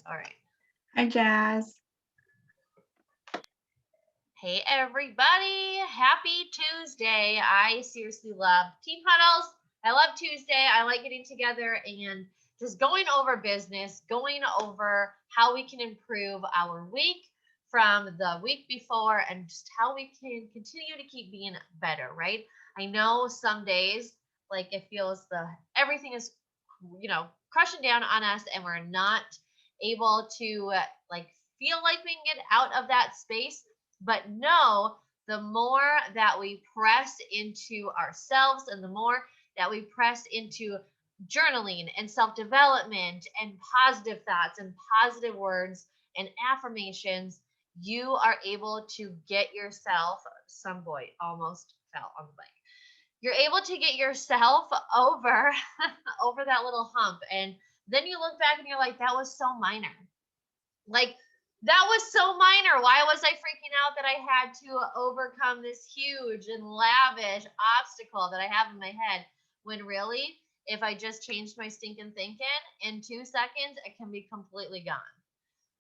All right. Hi, Jazz. Hey, everybody. Happy Tuesday. I seriously love team huddles. I love Tuesday. I like getting together and just going over business, going over how we can improve our week from the week before and just how we can continue to keep being better, right? I know some days like it feels the everything is crushing down on us and we're not able to like feel like we can get out of that space, but no, the more that we press into ourselves and the more that we press into journaling and self development and positive thoughts and positive words and affirmations, you are able to get yourself, some boy almost fell on the bike. You're able to get yourself over over that little hump, and then you look back and you're like, that was so minor. Like, that was so minor. Why was I freaking out that I had to overcome this huge and lavish obstacle that I have in my head? When really, if I just changed my stinking thinking in 2 seconds, it can be completely gone.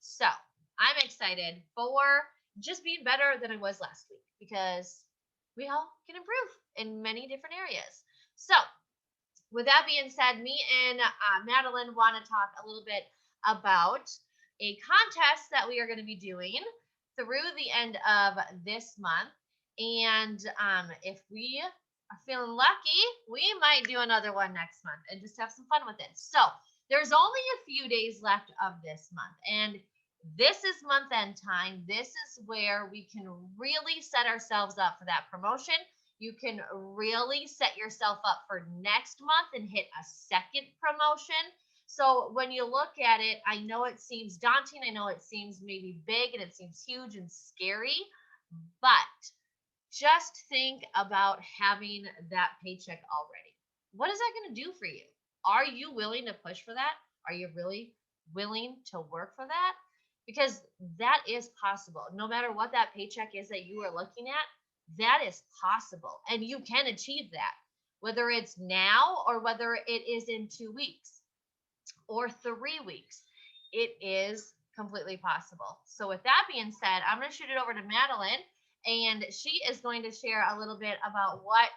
So I'm excited for just being better than I was last week because we all can improve in many different areas. So, with that being said, me and Madeline want to talk a little bit about a contest that we are going to be doing through the end of this month. And if we are feeling lucky, we might do another one next month and just have some fun with it. So there's only a few days left of this month. And this is month end time. This is where we can really set ourselves up for that promotion. You can really set yourself up for next month and hit a second promotion. So when you look at it, I know it seems daunting. I know it seems maybe big and it seems huge and scary, but just think about having that paycheck already. What is that going to do for you? Are you willing to push for that? Are you really willing to work for that? Because that is possible. No matter what that paycheck is that you are looking at, that is possible. And you can achieve that, whether it's now or whether it is in 2 weeks or 3 weeks. It is completely possible. So, with that being said, I'm going to shoot it over to Madeline, and she is going to share a little bit about what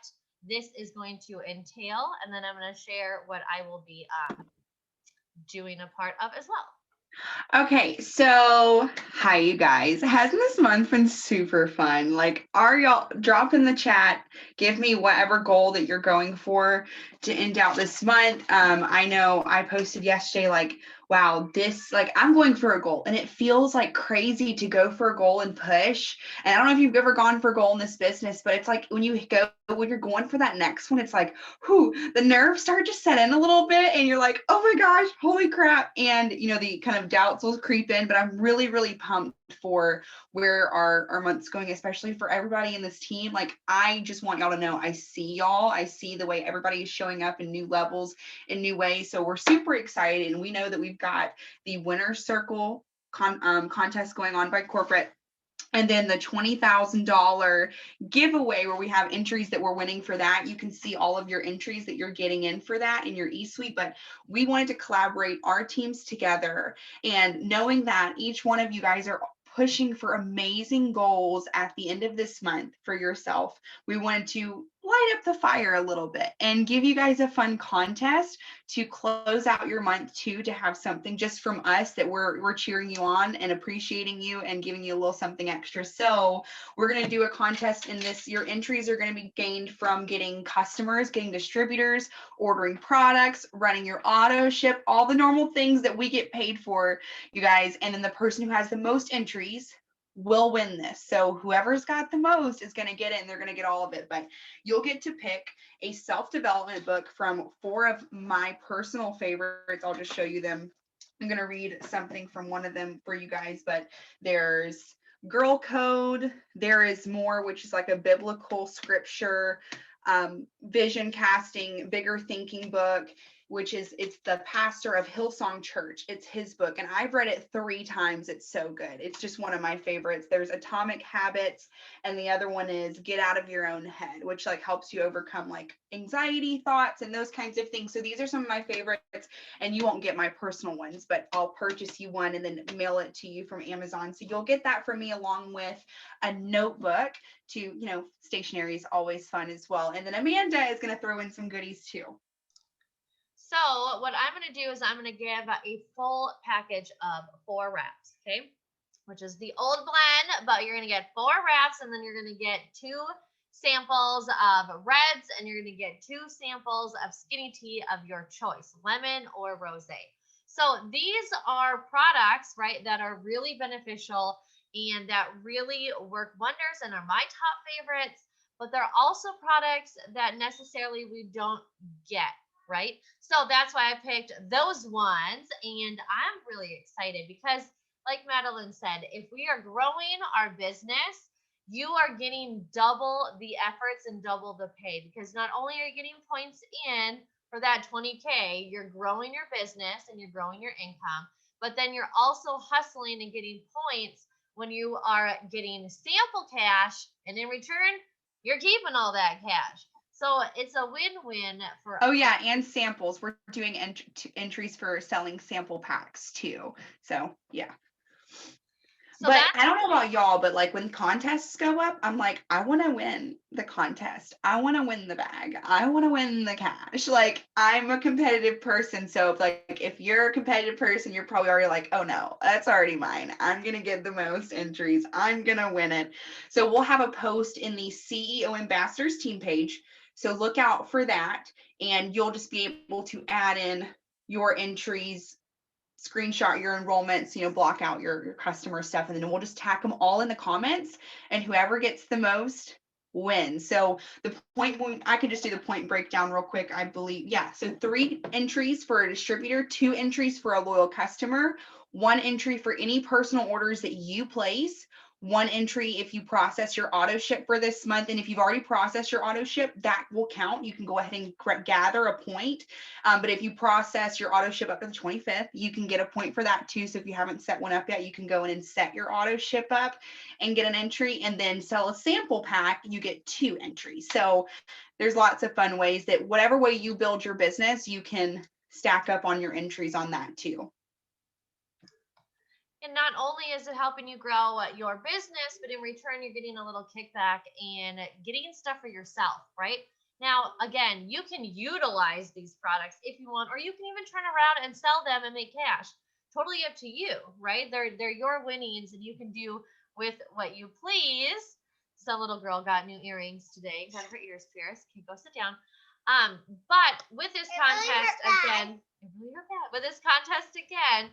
this is going to entail. And then I'm going to share what I will be doing a part of as well. Okay, so hi, you guys. Hasn't this month been super fun? Like, are y'all drop in the chat? Give me whatever goal that you're going for to end out this month. I know I posted yesterday, like, wow, this, like, I'm going for a goal, and it feels like crazy to go for a goal and push. And I don't know if you've ever gone for a goal in this business, but it's like when you're going for that next one, it's like, whew, the nerves start to set in a little bit, and you're like, oh my gosh, holy crap. And the kind of doubts will creep in, but I'm really, really pumped for where our month's going, especially for everybody in this team. Like, I just want y'all to know I see y'all. I see the way everybody is showing up in new levels, in new ways. So we're super excited, and we know that we've got the winner's circle contest going on by corporate, and then the $20,000 giveaway where we have entries that we're winning for that. You can see all of your entries that you're getting in for that in your eSuite, but we wanted to collaborate our teams together, and knowing that each one of you guys are pushing for amazing goals at the end of this month for yourself, we wanted to light up the fire a little bit and give you guys a fun contest to close out your month too, to have something just from us that we're cheering you on and appreciating you and giving you a little something extra. So we're going to do a contest in this. Your entries are going to be gained from getting customers, getting distributors, ordering products, running your auto ship, all the normal things that we get paid for, you guys. And then the person who has the most entries will win this. So whoever's got the most is going to get it, and they're going to get all of it. But you'll get to pick a self-development book from 4 of my personal favorites. I'll just show you them. I'm going to read something from one of them for you guys, but there's Girl Code, There Is More, which is like a biblical scripture, vision casting, bigger thinking book. it's the pastor of Hillsong Church. It's his book, and I've read it 3 times. It's so good. It's just one of my favorites. There's Atomic Habits, and the other one is Get Out of Your Own Head, which like helps you overcome like anxiety thoughts and those kinds of things. So these are some of my favorites, and you won't get my personal ones, but I'll purchase you one and then mail it to you from Amazon. So you'll get that from me along with a notebook to, stationery is always fun as well. And then Amanda is going to throw in some goodies too. So what I'm going to do is I'm going to give a full package of 4 wraps, okay? Which is the old blend, but you're going to get 4 wraps, and then you're going to get 2 samples of reds, and you're going to get 2 samples of skinny tea of your choice, lemon or rosé. So these are products, right, that are really beneficial and that really work wonders and are my top favorites, but they're also products that necessarily we don't get, right? So that's why I picked those ones, and I'm really excited because, like Madeline said, if we are growing our business, you are getting double the efforts and double the pay, because not only are you getting points in for that 20K, you're growing your business and you're growing your income, but then you're also hustling and getting points when you are getting sample cash, and in return, you're keeping all that cash. So it's a win-win for. Oh yeah, and samples. We're doing entries for selling sample packs too. So yeah. So but I don't know about y'all, but like when contests go up, I'm like, I want to win the contest. I want to win the bag. I want to win the cash. Like, I'm a competitive person. So if you're a competitive person, you're probably already like, oh no, that's already mine. I'm going to get the most entries. I'm going to win it. So we'll have a post in the CEO Ambassadors team page. So look out for that. And you'll just be able to add in your entries, screenshot your enrollments, block out your customer stuff, and then we'll just tack them all in the comments, and whoever gets the most wins. So the point, I could just do the point breakdown real quick, I believe. Yeah, so 3 entries for a distributor, 2 entries for a loyal customer, 1 entry for any personal orders that you place, 1 entry if you process your auto ship for this month. And if you've already processed your auto ship, that will count. You can go ahead and gather a point. But if you process your auto ship up to the 25th, you can get a point for that too. So if you haven't set one up yet, you can go in and set your auto ship up and get an entry, and then sell a sample pack, you get 2 entries. So there's lots of fun ways that whatever way you build your business, you can stack up on your entries on that too. And not only is it helping you grow your business, but in return, you're getting a little kickback and getting stuff for yourself, right? Now, again, you can utilize these products if you want, or you can even turn around and sell them and make cash. Totally up to you, right? They're your winnings, and you can do with what you please. Some little girl got new earrings today, got her ears pierced. Okay, go sit down. But with this contest again, with this contest again,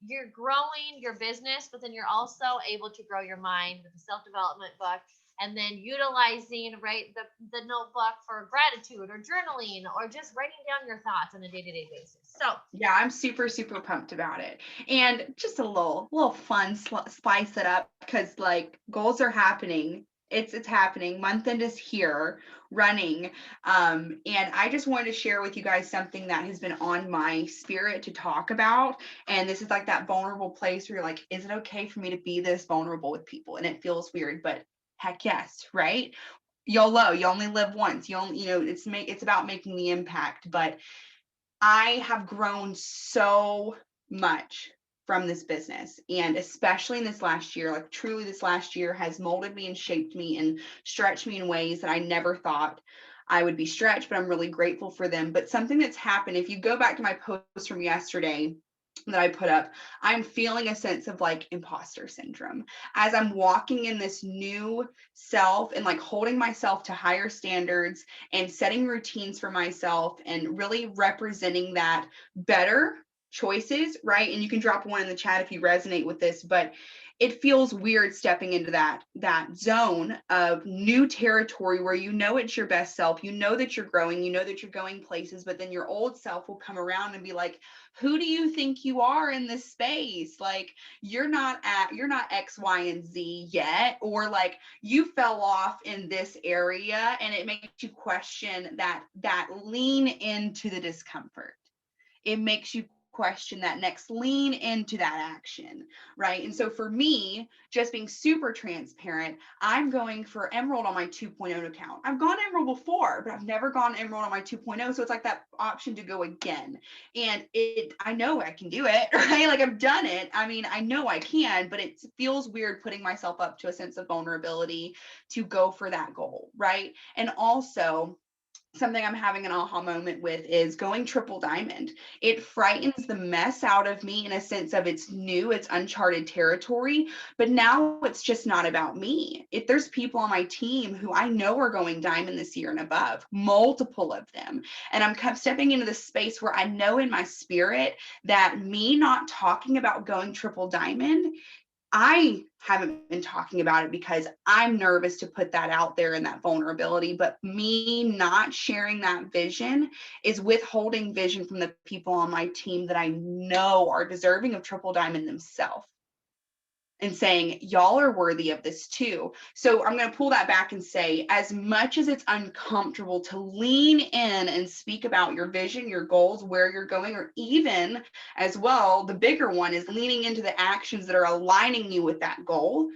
you're growing your business, but then you're also able to grow your mind with the self-development book, and then utilizing, right, the notebook for gratitude or journaling or just writing down your thoughts on a day-to-day basis. So yeah, I'm super, super pumped about it. And just a little fun spice it up, because like goals are happening. It's happening. Month end is here, running. And I just wanted to share with you guys something that has been on my spirit to talk about. And this is like that vulnerable place where you're like, is it okay for me to be this vulnerable with people? And it feels weird, but heck yes, right? YOLO, you only live once. You only, it's about making the impact. But I have grown so much from this business, and especially in this last year, like truly this last year has molded me and shaped me and stretched me in ways that I never thought I would be stretched, but I'm really grateful for them. But something that's happened, if you go back to my post from yesterday that I put up, I'm feeling a sense of like imposter syndrome as I'm walking in this new self and like holding myself to higher standards and setting routines for myself and really representing that better choices, right? And you can drop one in the chat if you resonate with this, but it feels weird stepping into that zone of new territory where it's your best self, that you're growing, that you're going places, but then your old self will come around and be like, who do you think you are in this space? Like, you're not X, Y, and Z yet, or like you fell off in this area, and it makes you question that lean into the discomfort. it makes you question that next lean into that action, right? And so for me, just being super transparent, I'm going for Emerald on my 2.0 account. I've gone Emerald before, but I've never gone Emerald on my 2.0. So it's like that option to go again. And I know I can do it, right? Like I've done it. I mean, I know I can, but it feels weird putting myself up to a sense of vulnerability to go for that goal, right? And also, something I'm having an aha moment with is going triple diamond. It frightens the mess out of me in a sense of it's new, it's uncharted territory, but now it's just not about me. If there's people on my team who I know are going diamond this year and above, multiple of them, and I'm kind of stepping into this space where I know in my spirit that me not talking about going triple diamond, I haven't been talking about it because I'm nervous to put that out there and that vulnerability. But me not sharing that vision is withholding vision from the people on my team that I know are deserving of triple diamond themselves, and saying, y'all are worthy of this too. So I'm going to pull that back and say, as much as it's uncomfortable to lean in and speak about your vision, your goals, where you're going, or even as well, the bigger one is leaning into the actions that are aligning you with that goal.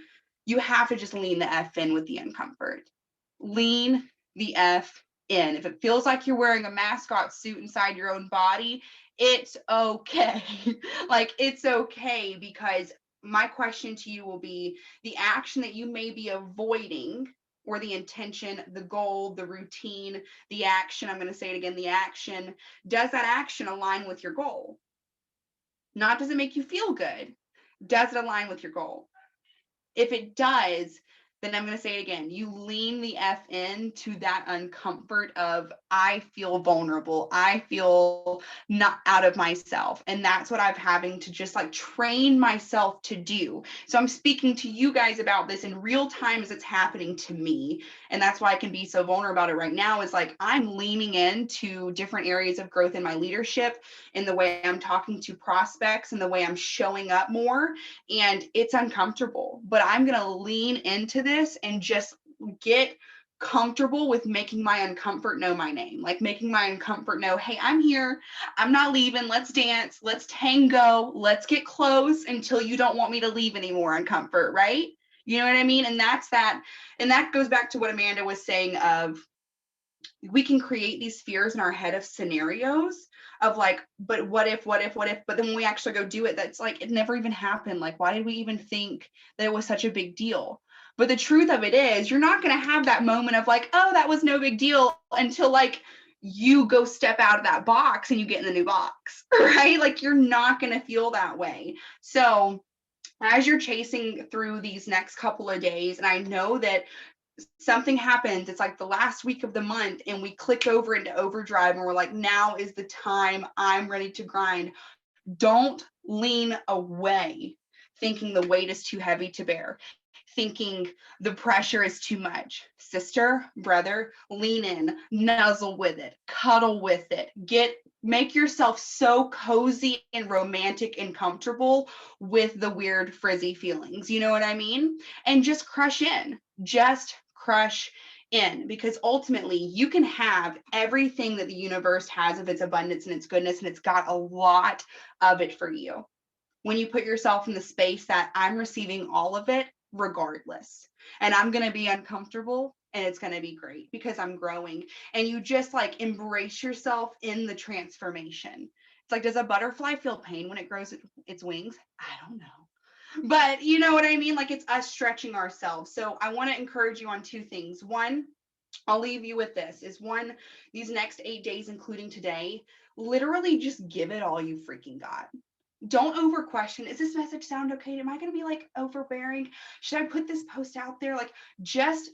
You have to just lean the F in with the uncomfort. Lean the F in. If it feels like you're wearing a mascot suit inside your own body, it's okay. Like, it's okay, because my question to you will be the action that you may be avoiding, or the intention, the goal, the routine, the action. I'm going to say it again, the action. Does that action align with your goal? Not does it make you feel good? Does it align with your goal? If it does, then I'm going to say it again. You lean the F in to that uncomfort of, I feel vulnerable. I feel not out of myself. And that's what I'm having to just like train myself to do. So I'm speaking to you guys about this in real time as it's happening to me. And that's why I can be so vulnerable about it right now, is like I'm leaning into different areas of growth in my leadership, in the way I'm talking to prospects, and the way I'm showing up more. And it's uncomfortable, but I'm going to lean into this and just get comfortable with making my uncomfort know my name, like making my uncomfort know, hey, I'm here. I'm not leaving. Let's dance. Let's tango. Let's get close until you don't want me to leave anymore, uncomfort, right? You know what I mean? And that's that. And that goes back to what Amanda was saying of, we can create these fears in our head of scenarios of like, but what if, but then when we actually go do it, that's like, it never even happened. Like, why did we even think that it was such a big deal? But the truth of it is, you're not going to have that moment of like, oh, that was no big deal, until like you go step out of that box and you get in the new box, right? Like, you're not going to feel that way. So as you're chasing through these next couple of days, and I know that something happens, it's like the last week of the month, and we click over into overdrive and we're like, now is the time, I'm ready to grind. Don't lean away thinking the weight is too heavy to bear, thinking the pressure is too much. Sister, brother, lean in, nuzzle with it, cuddle with it, make yourself so cozy and romantic and comfortable with the weird frizzy feelings, you know what I mean? And just crush in, just crush in, because ultimately you can have everything that the universe has of its abundance and its goodness, and it's got a lot of it for you when you put yourself in the space that I'm receiving all of it regardless, and I'm going to be uncomfortable, and it's going to be great because I'm growing. And you just like embrace yourself in the transformation. It's like, does a butterfly feel pain when it grows its wings? I don't know. But you know what I mean? Like, it's us stretching ourselves. So I want to encourage you on two things. One, I'll leave you with this, is one, these next 8 days, including today, literally just give it all you freaking got. Don't over question. Is this message sound okay? Am I going to be like overbearing? Should I put this post out there? Like, just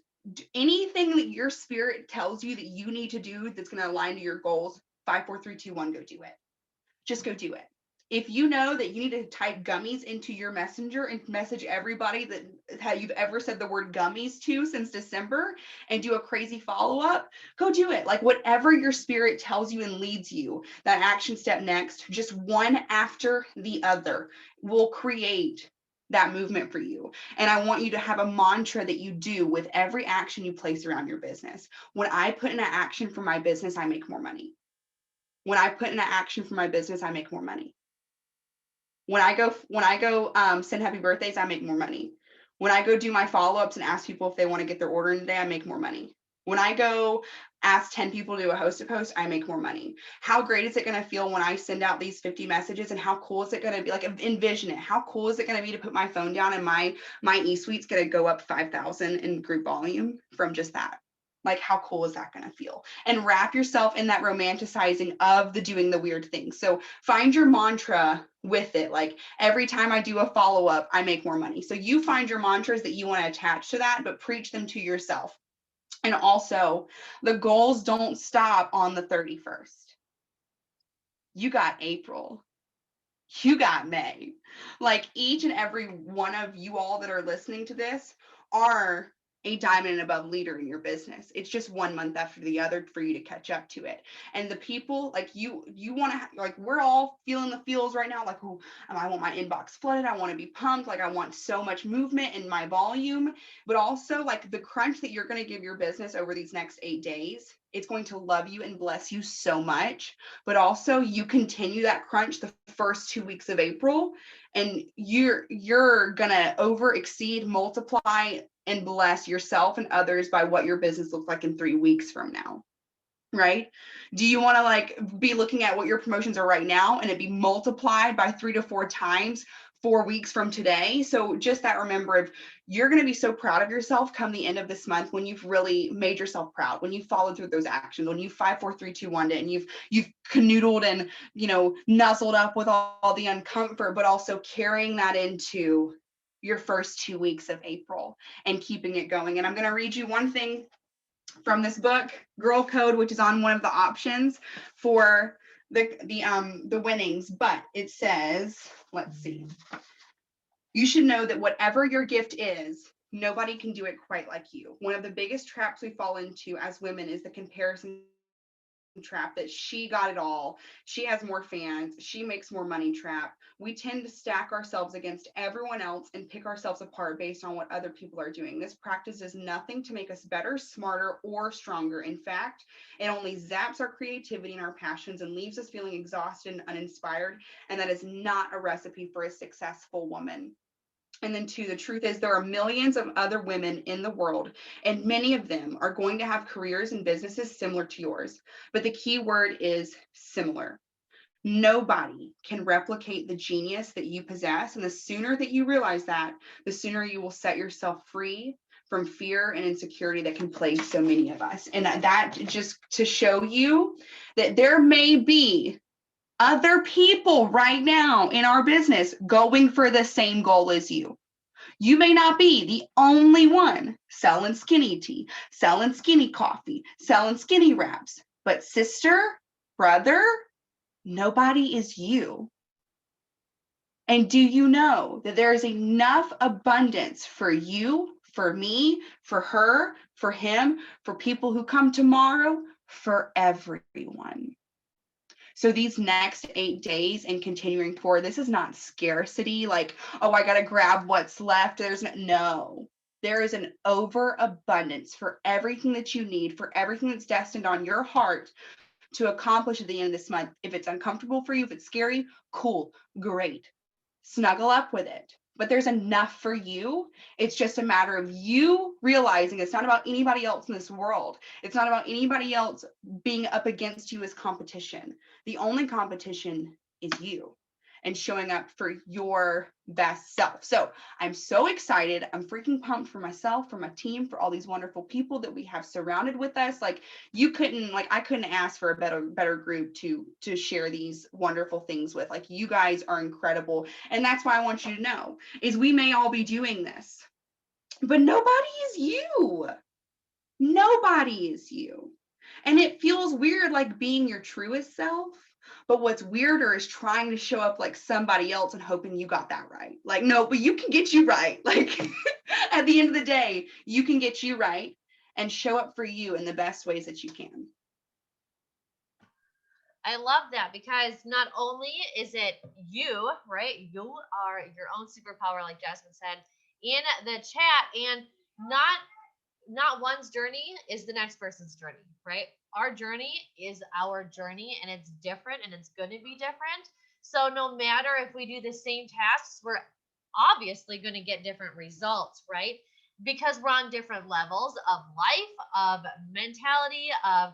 anything that your spirit tells you that you need to do that's going to align to your goals. 5, 4, 3, 2, 1, go do it. Just go do it. If you know that you need to type gummies into your messenger and message everybody that you've ever said the word gummies to since December, and do a crazy follow-up, go do it. Like, whatever your spirit tells you and leads you, that action step next, just one after the other, will create that movement for you. And I want you to have a mantra that you do with every action you place around your business. When I put in an action for my business, I make more money. When I put into action for my business, I make more money. When I go send happy birthdays, I make more money. When I go do my follow-ups and ask people if they want to get their order in today, I make more money. When I go ask 10 people to do a hosted post, I make more money. How great is it going to feel when I send out these 50 messages, and how cool is it going to be? Like, envision it. How cool is it going to be to put my phone down and my e-suite's going to go up 5,000 in group volume from just that? Like, how cool is that going to feel? And wrap yourself in that romanticizing of the doing the weird things. So find your mantra with it. Like, every time I do a follow-up, I make more money. So you find your mantras that you want to attach to that, but preach them to yourself. And also, the goals don't stop on the 31st. You got April. You got May. Like, each and every one of you all that are listening to this are a diamond and above leader in your business. It's just 1 month after the other for you to catch up to it. And the people, like, you want to, like, we're all feeling the feels right now. Like, oh, I want my inbox flooded. I want to be pumped. Like, I want so much movement in my volume. But also, like, the crunch that you're going to give your business over these next 8 days, it's going to love you and bless you so much. But also, you continue that crunch the first 2 weeks of April, and you're gonna over exceed, multiply, and bless yourself and others by what your business looks like in 3 weeks from now. Right? Do you want to, like, be looking at what your promotions are right now and it be multiplied by 3 to 4 times 4 weeks from today? So just that, remember, if you're going to be so proud of yourself come the end of this month, when you've really made yourself proud, when you followed through those actions, when you 5, 4, 3, 2, 1 it, and you've canoodled and, nuzzled up with all the uncomfort, but also carrying that into your first 2 weeks of April and keeping it going. And I'm going to read you one thing from this book, Girl Code, which is on one of the options for the winnings. But it says, let's see, you should know that whatever your gift is, nobody can do it quite like you. One of the biggest traps we fall into as women is the comparison trap, that she got it all, she has more fans, she makes more money trap. We tend to stack ourselves against everyone else and pick ourselves apart based on what other people are doing. This practice does nothing to make us better, smarter, or stronger. In fact, it only zaps our creativity and our passions and leaves us feeling exhausted and uninspired, and that is not a recipe for a successful woman. And then 2, the truth is there are millions of other women in the world, and many of them are going to have careers and businesses similar to yours. But the key word is similar. Nobody can replicate the genius that you possess. And the sooner that you realize that, the sooner you will set yourself free from fear and insecurity that can plague so many of us. And that just to show you that there may be other people right now in our business going for the same goal as you. You may not be the only one selling skinny tea, selling skinny coffee, selling skinny wraps, but sister, brother, nobody is you. And do you know that there is enough abundance for you, for me, for her, for him, for people who come tomorrow, for everyone? So these next 8 days and continuing forward, this is not scarcity, like, oh, I got to grab what's left. No, there is an overabundance for everything that you need, for everything that's destined on your heart to accomplish at the end of this month. If it's uncomfortable for you, if it's scary, cool, great. Snuggle up with it. But there's enough for you. It's just a matter of you realizing it's not about anybody else in this world. It's not about anybody else being up against you as competition. The only competition is you and showing up for your best self. So I'm so excited. I'm freaking pumped for myself, for my team, for all these wonderful people that we have surrounded with us. Like, I couldn't ask for a better group to share these wonderful things with. Like, you guys are incredible. And that's why I want you to know is we may all be doing this, but nobody is you. Nobody is you. And it feels weird, like being your truest self. But what's weirder is trying to show up like somebody else and hoping you got that right. Like, no, but you can get you right. Like, at the end of the day, you can get you right and show up for you in the best ways that you can. I love that, because not only is it you, right? You are your own superpower, like Jasmine said in the chat, and not not one's journey is the next person's journey, right? Our journey is our journey, and it's different, and it's going to be different. So no matter if we do the same tasks, we're obviously going to get different results, right? Because we're on different levels of life, of mentality, of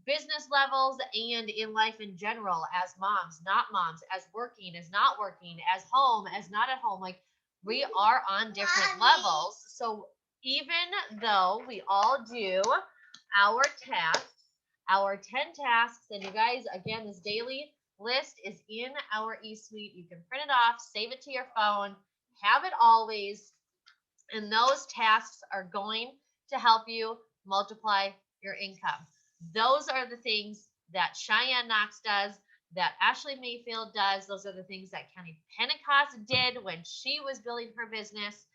business levels, and in life in general, as moms, not moms, as working, as not working, as home, as not at home. Like, we are on different levels. So even though we all do our tasks, our 10 tasks, and you guys, again, this daily list is in our e-suite. You can print it off, save it to your phone, have it always, and those tasks are going to help you multiply your income. Those are the things that Cheyenne Knox does, that Ashley Mayfield does. Those are the things that Kenny Pentecost did when she was building her business.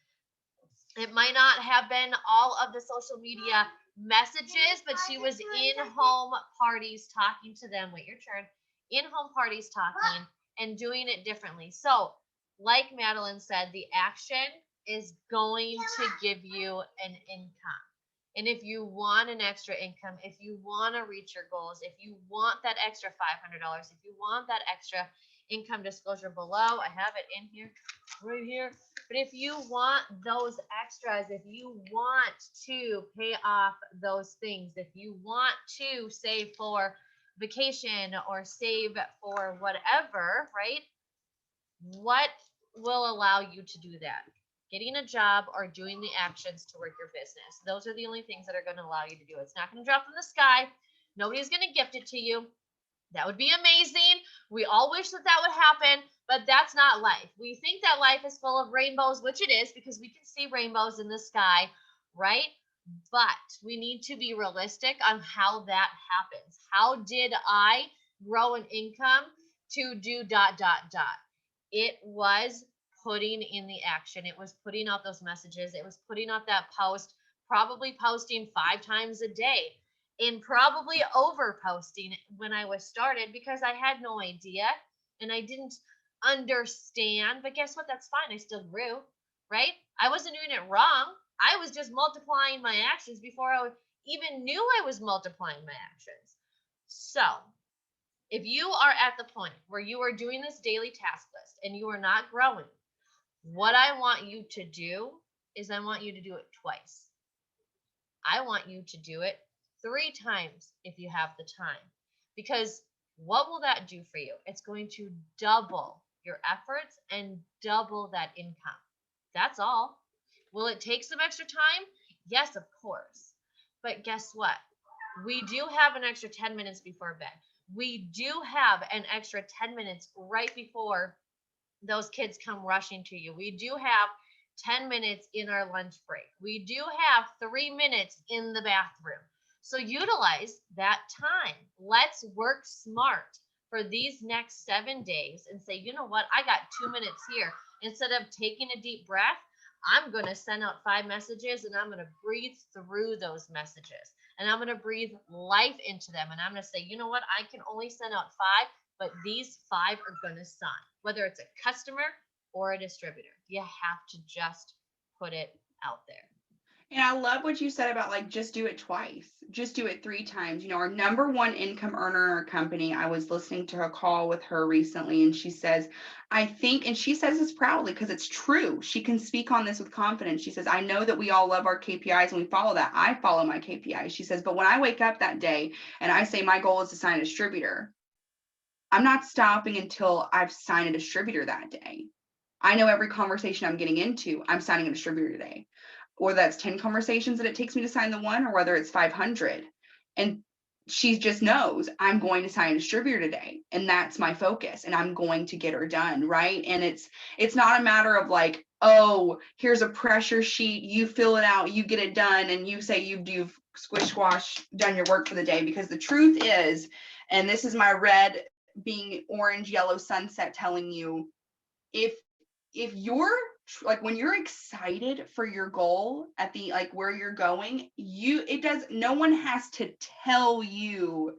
It might not have been all of the social media messages, but she was in home parties talking to them. Wait your turn. In home parties talking and doing it differently. So, like Madeline said, the action is going to give you an income. And if you want an extra income, if you want to reach your goals, if you want that extra $500, if you want that extra income disclosure below, I have it in here, right here. But if you want those extras, if you want to pay off those things, if you want to save for vacation or save for whatever, right? What will allow you to do that? Getting a job or doing the actions to work your business. Those are the only things that are going to allow you to do it. It's not going to drop from the sky. Nobody's going to gift it to you. That would be amazing. We all wish that that would happen, but that's not life. We think that life is full of rainbows, which it is because we can see rainbows in the sky, right? But we need to be realistic on how that happens. How did I grow an income to do dot, dot, dot? It was putting in the action. It was putting out those messages. It was putting out that post, probably posting 5 times a day, and probably over posting when I was started because I had no idea and I didn't understand. But guess what? That's fine. I still grew, right? I wasn't doing it wrong. I was just multiplying my actions before I even knew I was multiplying my actions. So, if you are at the point where you are doing this daily task list and you are not growing, what I want you to do is I want you to do it twice. I want you to do it 3 times if you have the time. Because what will that do for you? It's going to double your efforts and double that income. That's all. Will it take some extra time? Yes, of course. But guess what? We do have an extra 10 minutes before bed. We do have an extra 10 minutes right before those kids come rushing to you. We do have 10 minutes in our lunch break. We do have 3 minutes in the bathroom. So utilize that time. Let's work smart for these next 7 days and say, you know what? I got 2 minutes here. Instead of taking a deep breath, I'm going to send out 5 messages and I'm going to breathe through those messages. And I'm going to breathe life into them. And I'm going to say, you know what? I can only send out 5, but these 5 are going to sign, whether it's a customer or a distributor. You have to just put it out there. And I love what you said about like just do it twice, just do it 3 times. You know, our number one income earner in our company, I was listening to a call with her recently, and she says, I think, and she says this proudly because it's true. She can speak on this with confidence. She says, I know that we all love our KPIs and we follow that. I follow my KPIs. She says, but when I wake up that day and I say my goal is to sign a distributor, I'm not stopping until I've signed a distributor that day. I know every conversation I'm getting into, I'm signing a distributor today. Or that's 10 conversations that it takes me to sign the one, or whether it's 500. And she just knows I'm going to sign a distributor today. And that's my focus. And I'm going to get her done. Right. And it's not a matter of like, oh, here's a pressure sheet. You fill it out, you get it done. And you say you've squish squash done your work for the day. Because the truth is, and this is my red being orange, yellow sunset telling you, if you're like, when you're excited for your goal at the like where you're going, no one has to tell you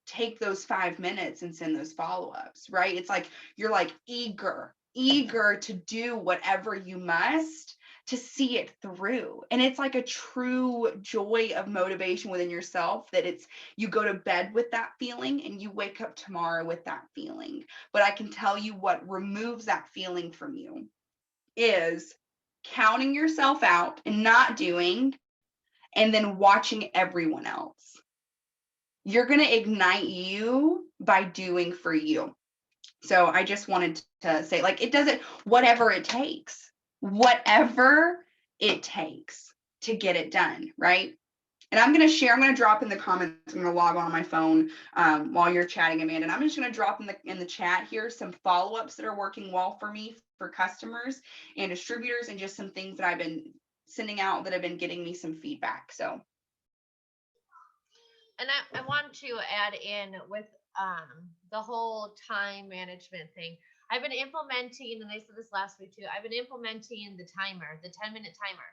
take those 5 minutes and send those follow-ups, right? It's like you're like eager to do whatever you must to see it through. And it's like a true joy of motivation within yourself that it's, you go to bed with that feeling and you wake up tomorrow with that feeling. But I can tell you what removes that feeling from you is counting yourself out and not doing, and then watching everyone else. You're going to ignite you by doing for you. So I just wanted to say, like, it doesn't, whatever it takes to get it done, right? And I'm going to share, I'm going to drop in the comments, I'm going to log on my phone while you're chatting, Amanda, and I'm just going to drop in the chat here some follow-ups that are working well for me for customers and distributors, and just some things that I've been sending out that have been getting me some feedback. So. And I want to add in with the whole time management thing. I've been implementing, and I said this last week too, I've been implementing the timer, the 10-minute timer,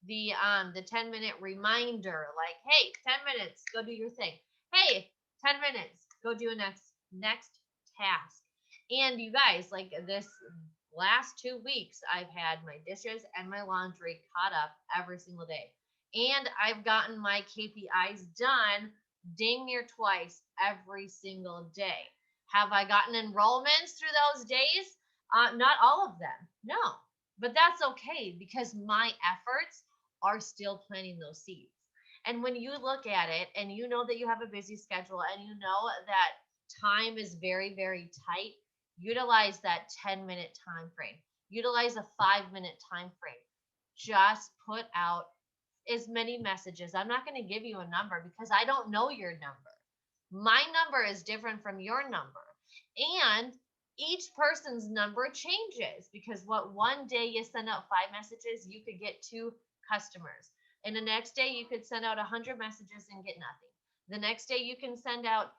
the 10-minute reminder, like, hey, 10 minutes, go do your thing. Hey, 10 minutes, go do a next task. And you guys, like this last 2 weeks, I've had my dishes and my laundry caught up every single day. And I've gotten my KPIs done dang near twice every single day. Have I gotten enrollments through those days? Not all of them, no. But that's okay, because my efforts are still planting those seeds. And when you look at it and you know that you have a busy schedule and you know that time is very, very tight, utilize that 10-minute time frame. Utilize a 5-minute time frame. Just put out as many messages. I'm not going to give you a number because I don't know your number. My number is different from your number. And each person's number changes, because what one day you send out 5 messages, you could get 2 customers. And the next day you could send out 100 messages and get nothing. The next day you can send out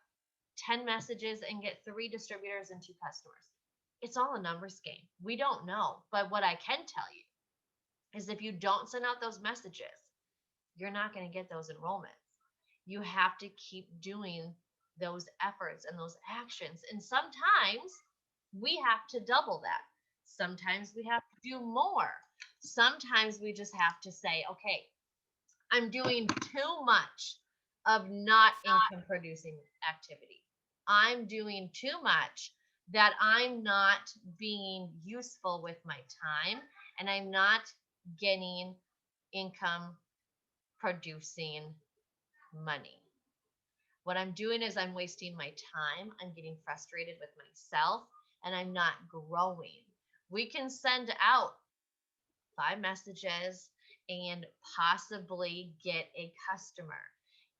10 messages and get 3 distributors and 2 customers. It's all a numbers game. We don't know. But what I can tell you is if you don't send out those messages, you're not going to get those enrollments. You have to keep doing those efforts and those actions. And sometimes we have to double that. Sometimes we have to do more. Sometimes we just have to say, okay, I'm doing too much of not income producing activity. I'm doing too much that I'm not being useful with my time, and I'm not getting income producing money. What I'm doing is I'm wasting my time. I'm getting frustrated with myself, and I'm not growing. We can send out 5 messages and possibly get a customer.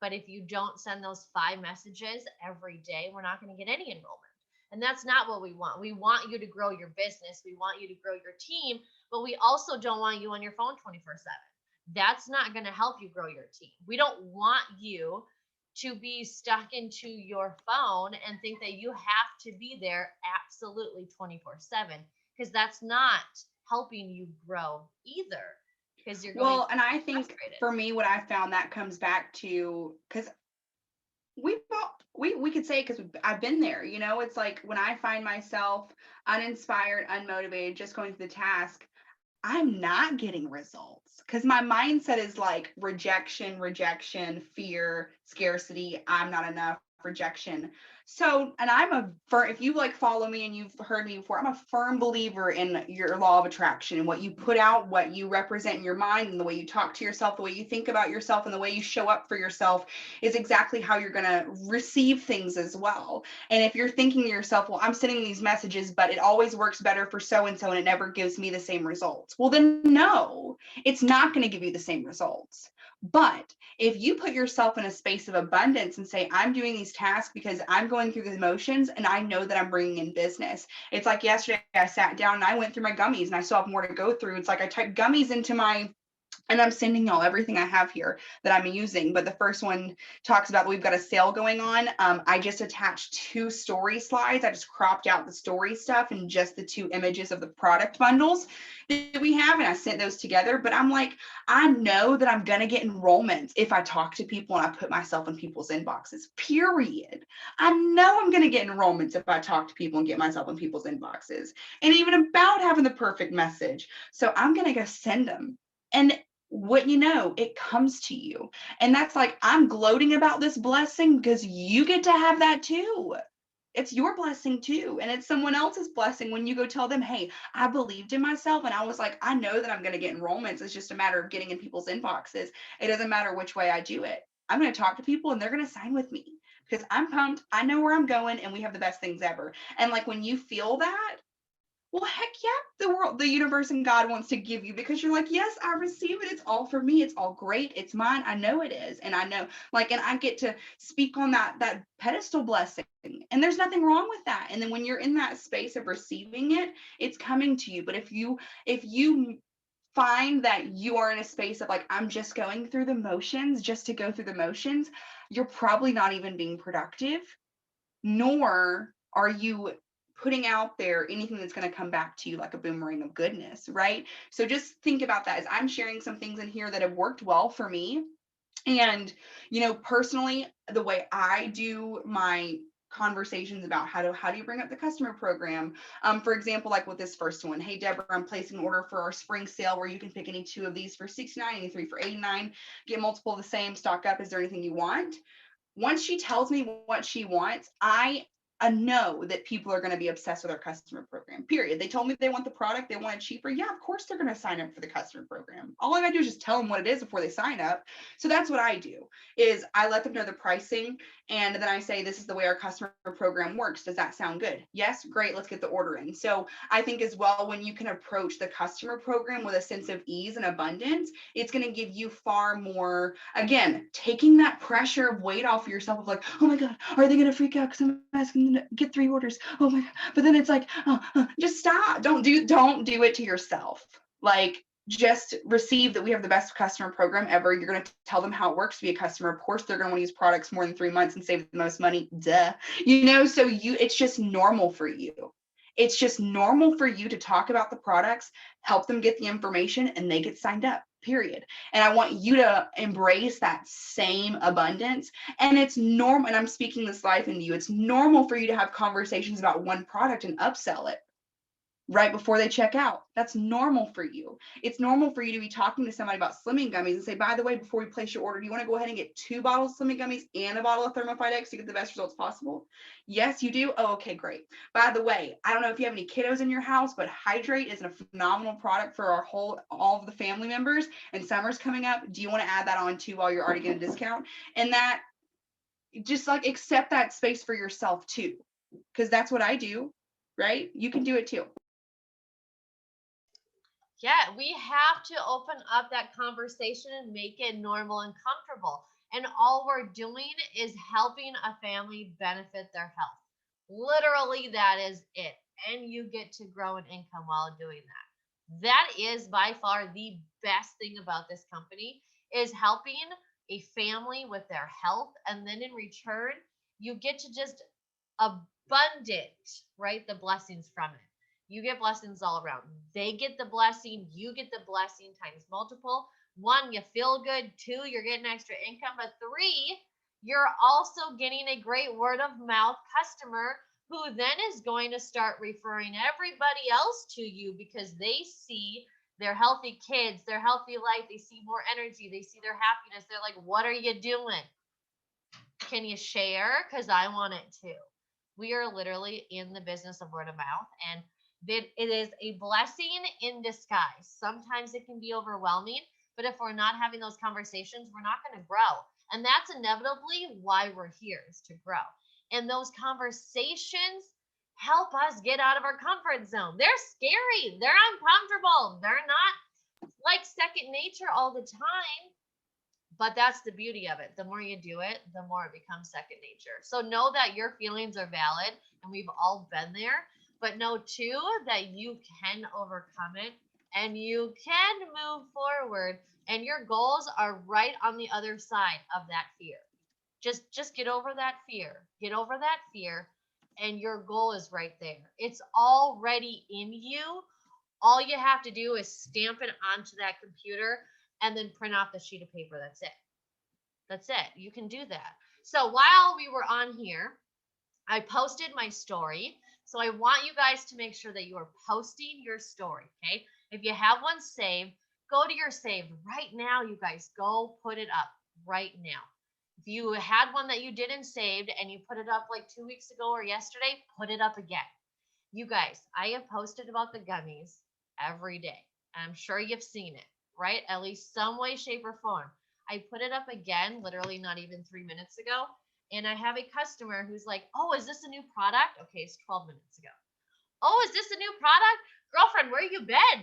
But if you don't send those 5 messages every day, we're not going to get any enrollment. And that's not what we want. We want you to grow your business. We want you to grow your team, but we also don't want you on your phone 24/7. That's not going to help you grow your team. We don't want you to be stuck into your phone and think that you have to be there absolutely 24/7, because that's not helping you grow either, because you're going And I think frustrated. For me, what I found that comes back to, because we could say, because I've been there, you know, it's like when I find myself uninspired, unmotivated, just going through the task, I'm not getting results, because my mindset is like rejection, fear, scarcity, I'm not enough, rejection. So, and if you like follow me and you've heard me before, I'm a firm believer in your law of attraction, and what you put out, what you represent in your mind, and the way you talk to yourself, the way you think about yourself, and the way you show up for yourself is exactly how you're going to receive things as well. And if you're thinking to yourself, well, I'm sending these messages, but it always works better for so-and-so and it never gives me the same results. Well, then no, it's not going to give you the same results. But if you put yourself in a space of abundance and say, I'm doing these tasks because I'm going through the motions and I know that I'm bringing in business. It's like yesterday I sat down and I went through my gummies and I still have more to go through. It's like I typed gummies into and I'm sending y'all everything I have here that I'm using. But the first one talks about we've got a sale going on. I just attached 2 story slides. I just cropped out the story stuff and just the 2 images of the product bundles that we have. And I sent those together. But I'm like, I know that I'm going to get enrollments if I talk to people and I put myself in people's inboxes, period. I know I'm going to get enrollments if I talk to people and get myself in people's inboxes. And even about having the perfect message. So I'm going to go send them. And what you know, it comes to you. And that's like, I'm gloating about this blessing because you get to have that too. It's your blessing too. And it's someone else's blessing when you go tell them, hey, I believed in myself. And I was like, I know that I'm going to get enrollments. It's just a matter of getting in people's inboxes. It doesn't matter which way I do it. I'm going to talk to people and they're going to sign with me because I'm pumped. I know where I'm going and we have the best things ever. And like when you feel that, well, heck yeah, the world, the universe, and God wants to give you because you're like, yes, I receive it. It's all for me. It's all great. It's mine. I know it is. And I know, like, and I get to speak on that pedestal blessing. And there's nothing wrong with that. And then when you're in that space of receiving it, it's coming to you. But if you find that you are in a space of like, I'm just going through the motions just to go through the motions, you're probably not even being productive, nor are you putting out there anything that's going to come back to you like a boomerang of goodness, right? So just think about that as I'm sharing some things in here that have worked well for me. And, personally, the way I do my conversations about how do you bring up the customer program, for example, like with this first one, hey Deborah, I'm placing an order for our spring sale where you can pick any two of these for $69, any three for $89, get multiple of the same, stock up, is there anything you want? Once she tells me what she wants, I know that people are going to be obsessed with our customer program, period. They told me they want the product, they want it cheaper. Yeah, of course they're going to sign up for the customer program. All I got to do is just tell them what it is before they sign up. So that's what I do, is I let them know the pricing, and then I say, this is the way our customer program works. Does that sound good? Yes, great, let's get the order in. So I think as well, when you can approach the customer program with a sense of ease and abundance, it's going to give you far more, again, taking that pressure of weight off of yourself of like, oh my God, are they going to freak out because I'm asking them to get 3 orders? Oh my God. But then it's like, just stop. Don't do it to yourself. Like, just receive that we have the best customer program ever. You're going to tell them how it works to be a customer. Of course, they're going to want to use products more than 3 months and save the most money. Duh. So it's just normal for you. It's just normal for you to talk about the products, help them get the information, and they get signed up, period. And I want you to embrace that same abundance. And it's normal, and I'm speaking this life into you. It's normal for you to have conversations about one product and upsell it right before they check out. That's normal for you. It's normal for you to be talking to somebody about slimming gummies and say, by the way, before we place your order, do you want to go ahead and get 2 bottles of slimming gummies and a bottle of Thermophyte X to get the best results possible? Yes, you do. Oh, okay, great. By the way, I don't know if you have any kiddos in your house, but Hydrate is a phenomenal product for all of the family members, and summer's coming up. Do you want to add that on too while you're already getting a discount? And that, just like, accept that space for yourself too, because that's what I do, right? You can do it too. Yeah, we have to open up that conversation and make it normal and comfortable. And all we're doing is helping a family benefit their health. Literally, that is it. And you get to grow an income while doing that. That is by far the best thing about this company, is helping a family with their health. And then in return, you get to just abundant, right? The blessings from it. You get blessings all around. They get the blessing, you get the blessing times multiple. 1, you feel good. 2, you're getting extra income. But 3, you're also getting a great word of mouth customer who then is going to start referring everybody else to you because they see their healthy kids, their healthy life. They see more energy. They see their happiness. They're like, what are you doing? Can you share? Because I want it too. We are literally in the business of word of mouth, and it is a blessing in disguise. Sometimes it can be overwhelming, but if we're not having those conversations, we're not going to grow. And that's inevitably why we're here, is to grow. And those conversations help us get out of our comfort zone. They're scary. They're uncomfortable. They're not like second nature all the time. But that's the beauty of it. The more you do it, the more it becomes second nature. So know that your feelings are valid, and we've all been there. But know too that you can overcome it and you can move forward, and your goals are right on the other side of that fear. Just get over that fear. Get over that fear, and your goal is right there. It's already in you. All you have to do is stamp it onto that computer and then print off the sheet of paper. That's it. That's it. You can do that. So while we were on here, I posted my story. So I want you guys to make sure that you are posting your story. Okay. If you have one saved, go to your save right now, you guys. Go put it up right now. If you had one that you didn't save and you put it up like 2 weeks ago or yesterday, put it up again. You guys, I have posted about the gummies every day. I'm sure you've seen it, right? At least some way, shape, or form. I put it up again, literally not even 3 minutes ago. And I have a customer who's like, oh, is this a new product? Okay, it's 12 minutes ago. Oh, is this a new product? Girlfriend, where you been?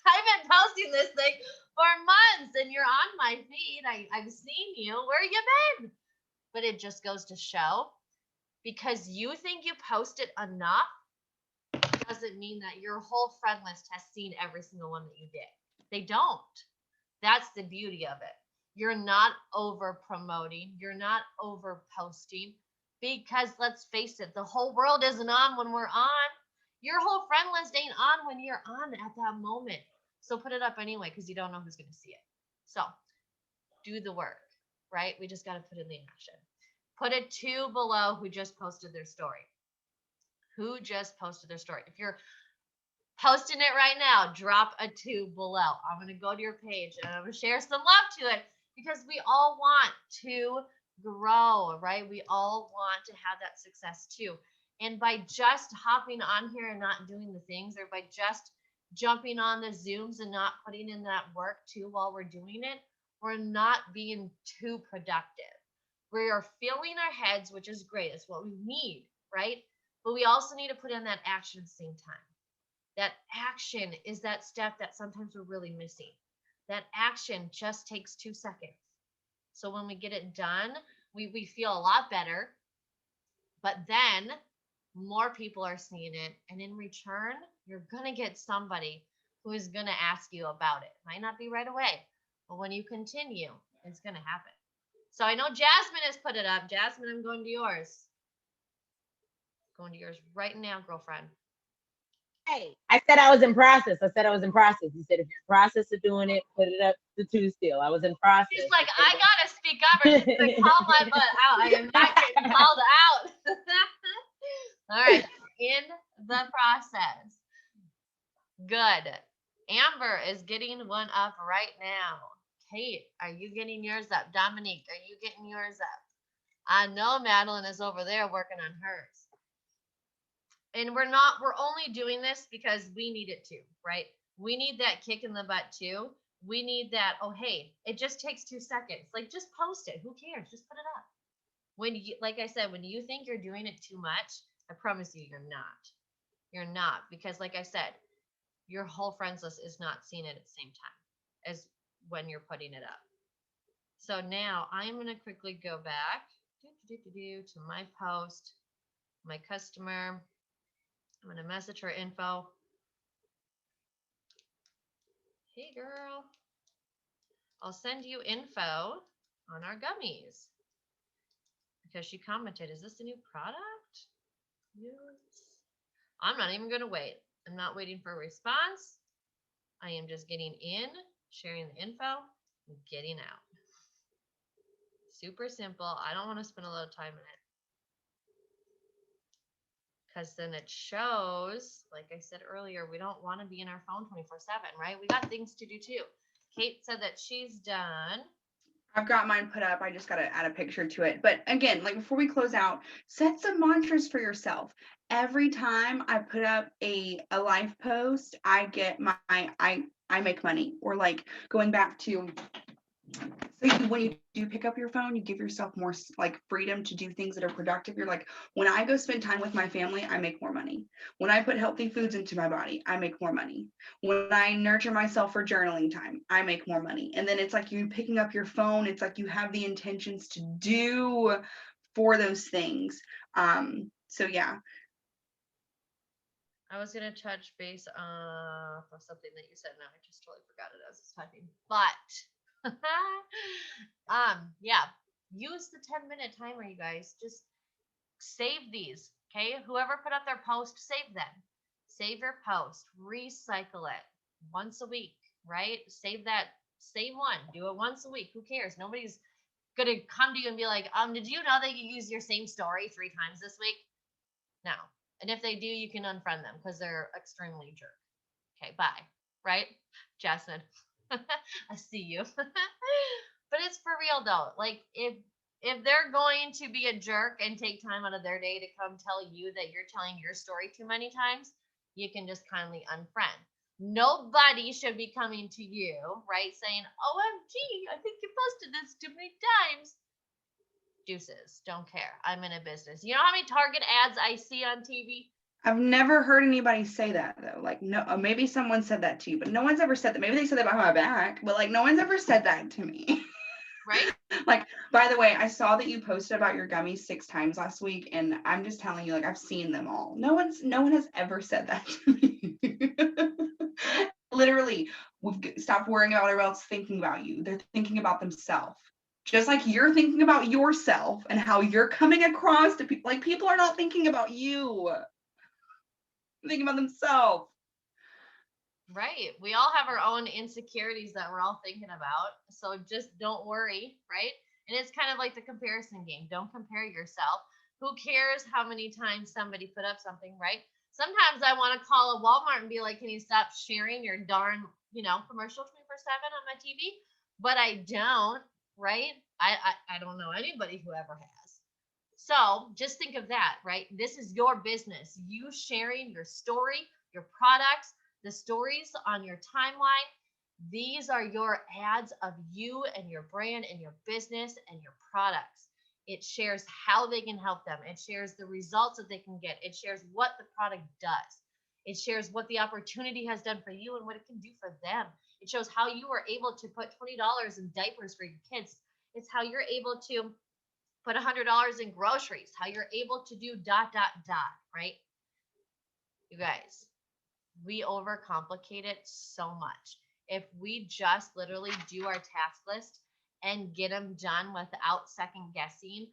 I've been posting this thing for months and you're on my feed. I've seen you. Where you been? But it just goes to show, because you think you posted enough doesn't mean that your whole friend list has seen every single one that you did. They don't. That's the beauty of it. You're not over promoting. You're not over posting, because let's face it, the whole world isn't on when we're on. Your whole friend list ain't on when you're on at that moment. So put it up anyway, because you don't know who's going to see it. So do the work, right? We just got to put in the action. Put a 2 below who just posted their story. Who just posted their story. If you're posting it right now, drop a 2 below. I'm going to go to your page and I'm going to share some love to it, because we all want to grow, right? We all want to have that success too. And by just hopping on here and not doing the things, or by just jumping on the Zooms and not putting in that work too while we're doing it, we're not being too productive. We are filling our heads, which is great. It's what we need, right? But we also need to put in that action at the same time. That action is that step that sometimes we're really missing. That action just takes 2 seconds. So when we get it done, we feel a lot better. But then more people are seeing it. And in return, you're going to get somebody who is going to ask you about it. Might not be right away, but when you continue, it's going to happen. So I know Jasmine has put it up. Jasmine, I'm going to yours. Going to yours right now, girlfriend. Hey, I said I was in process. I said I was in process. You said if you're in process of doing it, put it up to 2 still. I was in process. She's like, I gotta speak up, or she's gonna call my butt out. I am not getting called out. All right, in the process. Good. Amber is getting one up right now. Kate, are you getting yours up? Dominique, are you getting yours up? I know Madeline is over there working on hers. And we're only doing this because we need it too, right? We need that kick in the butt too. We need that, oh, hey, it just takes 2 seconds. Like, just post it. Who cares? Just put it up. When you, like I said, when you think you're doing it too much, I promise you, you're not. You're not, because like I said, your whole friends list is not seeing it at the same time as when you're putting it up. So now I'm going to quickly go back to my post, my customer. I'm going to message her info. Hey, girl. I'll send you info on our gummies. Because she commented, is this a new product? Yes. I'm not even going to wait. I'm not waiting for a response. I am just getting in, sharing the info, and getting out. Super simple. I don't want to spend a lot of time in it. Because then it shows, like I said earlier, we don't want to be in our phone 24/7, right? We got things to do too. Kate said that she's done. I've got mine put up. I just got to add a picture to it. But again, like before we close out, set some mantras for yourself. Every time I put up a life post, I get I make money. Or like going back to, so when you do pick up your phone, you give yourself more like freedom to do things that are productive. You're like, when I go spend time with my family, I make more money. When I put healthy foods into my body, I make more money. When I nurture myself for journaling time, I make more money. And then it's like you picking up your phone, it's like you have the intentions to do for those things. So yeah. I was going to touch base on something that you said. No, I just totally forgot it as I was typing. But yeah, use the 10-minute timer, you guys. Just save these, okay? Whoever put up their post, save them. Save your post, recycle it once a week, right? Save that same one, do it once a week. Who cares? Nobody's gonna come to you and be like, did you know that you use your same story 3 times this week? No. And if they do, you can unfriend them because they're extremely jerk. Okay, bye. Right? Jasmine. I see you. But it's for real though. Like if they're going to be a jerk and take time out of their day to come tell you that you're telling your story too many times, you can just kindly unfriend. Nobody should be coming to you, right, saying, OMG, I think you posted this too many times. Deuces, don't care. I'm in a business. You know how many Target ads I see on TV? I've never heard anybody say that though. Like, no, maybe someone said that to you, but no one's ever said that. Maybe they said that behind my back, but like, no one's ever said that to me. Right? Like, by the way, I saw that you posted about your gummies 6 times last week, and I'm just telling you, like, I've seen them all. No one has ever said that to me. Literally, stop worrying about everyone else thinking about you. They're thinking about themselves. Just like you're thinking about yourself and how you're coming across to people. Like, people are not thinking about you. They're thinking about themselves. Right. We all have our own insecurities that we're all thinking about. So just don't worry, right? And it's kind of like the comparison game. Don't compare yourself. Who cares how many times somebody put up something, right? Sometimes I want to call a Walmart and be like, can you stop sharing your darn, commercial 24/7 on my TV? But I don't, right? I don't know anybody who ever has. So just think of that, right? This is your business. You sharing your story, your products, the stories on your timeline. These are your ads of you and your brand and your business and your products. It shares how they can help them. It shares the results that they can get. It shares what the product does. It shares what the opportunity has done for you and what it can do for them. It shows how you were able to put $20 in diapers for your kids. It's how you're able to put $100 in groceries, how you're able to do ... right? You guys, we overcomplicate it so much. If we just literally do our task list and get them done without second guessing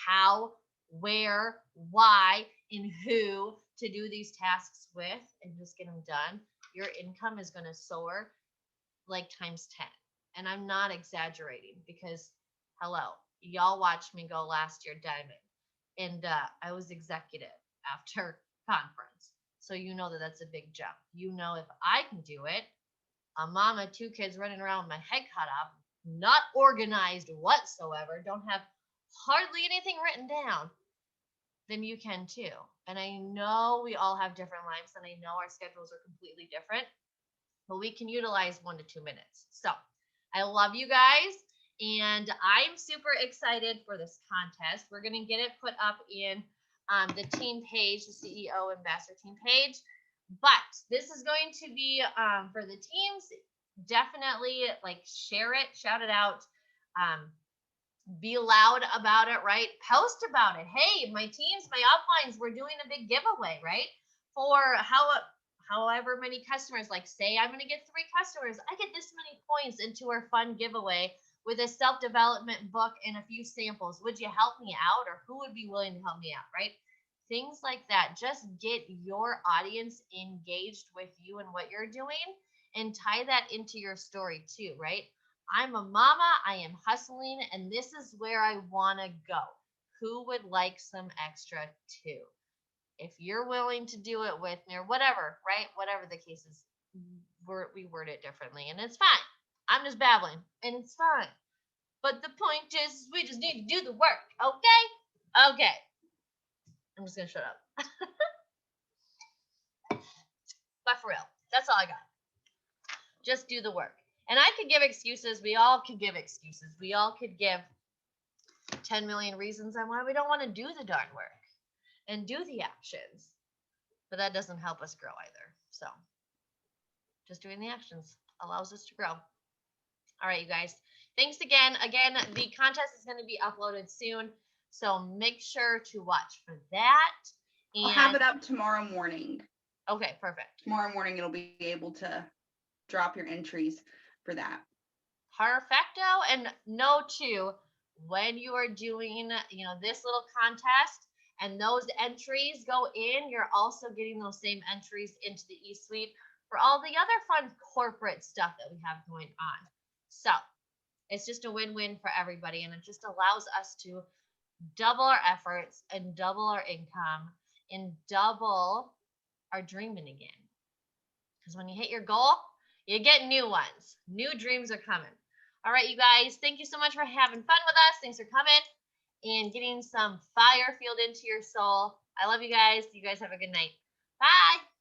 how, where, why, and who to do these tasks with, and just get them done, your income is going to soar like times 10. And I'm not exaggerating because, hello, y'all watched me go last year diamond. And I was executive after conference. So you know that that's a big jump. You know, if I can do it, a mom of 2 kids running around with my head cut off, not organized whatsoever, don't have hardly anything written down, then you can too. And I know we all have different lives and I know our schedules are completely different, but we can utilize 1 to 2 minutes. So I love you guys. And I'm super excited for this contest. We're going to get it put up in the team page, the CEO Ambassador team page. But this is going to be for the teams. Definitely like share it, shout it out, be loud about it, right? Post about it. Hey, my teams, my uplines, we're doing a big giveaway, right? For however many customers, like say I'm going to get 3 customers, I get this many points into our fun giveaway with a self-development book and a few samples. Would you help me out, or who would be willing to help me out, right? Things like that. Just get your audience engaged with you and what you're doing and tie that into your story too, right? I'm a mama, I am hustling, and this is where I want to go. Who would like some extra too? If you're willing to do it with me or whatever, right? Whatever the case is, we word it differently and it's fine. I'm just babbling and it's fine. But the point is, we just need to do the work, okay? Okay. I'm just going to shut up. But for real, that's all I got. Just do the work. And I could give excuses. We all could give excuses. We all could give 10 million reasons on why we don't want to do the darn work and do the actions. But that doesn't help us grow either. So just doing the actions allows us to grow. All right, you guys. Thanks again. Again, the contest is going to be uploaded soon. So make sure to watch for that. And I'll have it up tomorrow morning. Okay, perfect. Tomorrow morning, it'll be able to drop your entries for that. Perfecto. And know too, when you are doing, this little contest and those entries go in, you're also getting those same entries into the eSuite for all the other fun corporate stuff that we have going on. So it's just a win-win for everybody. And it just allows us to double our efforts and double our income and double our dreaming again. Because when you hit your goal, You get new ones. New dreams are coming. All right, you guys, thank you so much for having fun with us. Thanks for coming and getting some fire fueled into your soul. I love you guys. You guys have a good night. Bye.